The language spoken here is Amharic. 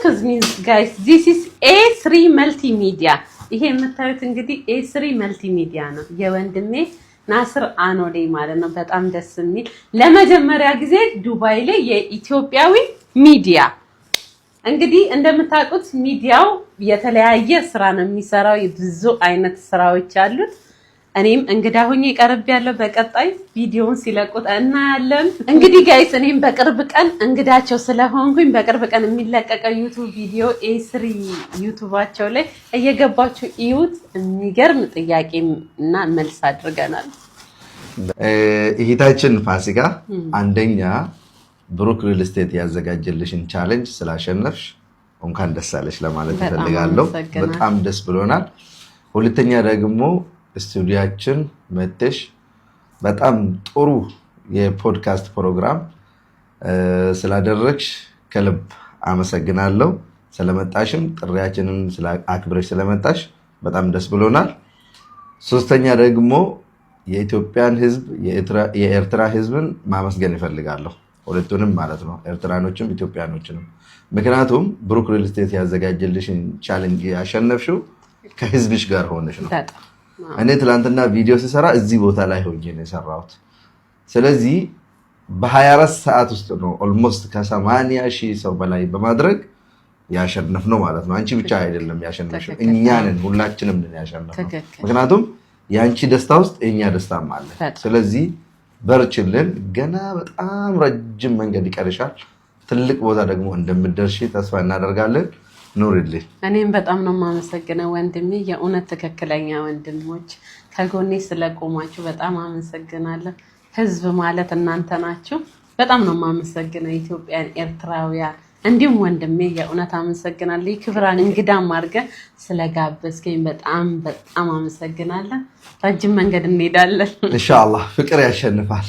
excuse me guys, this is A3 Multimedia. ይሄ የምታዩት እንግዲህ A3 Multimedia ነው የወንድሜ ናስር አኖሌ ማለት ነው። በጣም ደስ የሚል ለመጀመሪያ ጊዜ ዱባይ ላይ የኢትዮጵያዊ ሚዲያ እንግዲህ እንደምታውቁት ሚዲያው የተለያየ ስራ ነው የሚሰራው ብዙ አይነት ስራዎች አሉት እኔም እንግዳ ሆኜ ቀርብ ያለው በቀጣይ ቪዲዮውን ሲለቁት እናያለን እንግዲህ ጋይስ እኔም በቅርብ ቀን እንግዳቸው ስለሆንኩኝ በቅርብ ቀን የሚለቀቀው ዩቲዩብ ቪዲዮ A3 ዩቲዩባቸው ላይ እየገባችሁ እዩት የሚገርም ጥያቄና መልስ አድርገናል እህታችን ፋሲካ አንደኛ ብሩክ ሪል ስቴት ያዘጋጀልሽን ቻሌንጅ ስላሸነፍሽ እንኳን ደስ አለሽ ለማለት እፈልጋለሁ በጣም ደስ ብሎናል ሁለተኛ ደግሞ ስቱዲያችን መጥተሽ በጣም ጥሩ የፖድካስት ፕሮግራም ስላደረግሽ ከልብ አመሰግናለሁ ስለመጣሽም ጥሪያችንን አክብረሽ ስለመጣሽ በጣም ደስ ብሎናል ሶስተኛ ደግሞ የኢትዮጵያን ህዝብ የኤርትራ ህዝብን ማመስገን እፈልጋለሁ ሁለቱንም ማለት ነው ኤርትራኖችም ኢትዮጵያኖችንም ምክንያቱም ብሩክ ሪል ስቴት ያዘጋጀልሽን ቻሌንጅ ያሸነፍሽው ከህዝብሽ ጋር ሆነሽ ነው እኔ ትላንትና ቪዲዮ ሲሰራ እዚህ ቦታ ላይ ሆኜ ነው የሰራሁት ስለዚህ በ24 ሰዓት ውስጥ ነው ኦልሞስት ከ80,000 ሰው በላይ በማድረግ ያሸነፍነው ማለት ነው አንቺ ብቻ አይደለም ያሸነፍሽው እኛንን ሁላችንም ነን ያሸነፍነው ምክንያቱም ያንቺ ደስታ ውስጥ የኛ ደስታም አለ ስለዚህ በርችልን ገና በጣም ረጅም መንገድ ይቀርሻል ትልቅ ቦታ ደግሞ እንደምትደርሺ ተስፋ እናደርጋለን ኑርልኝ እኔም በጣም ነው ማመሰግነው ወንድሜ የኡነት ተከክለኛ ወንድሞች ከጎኔ ስለቆማችሁ በጣም አመሰግናለሁ ህዝብ ማለት እናንተ ናችሁ በጣም ነው ማመሰግነው ኢትዮጵያን ኤርትራውያን እንዲሁም ወንድሜ የኡነት አመሰግናለሁ ይክብራን እንግዳም አድርገ ስለጋበዝከኝ በጣም አመሰግናለሁ ረጅም መንገድ እንሄዳለን ኢንሻአላህ ፍቅር ያሸንፋል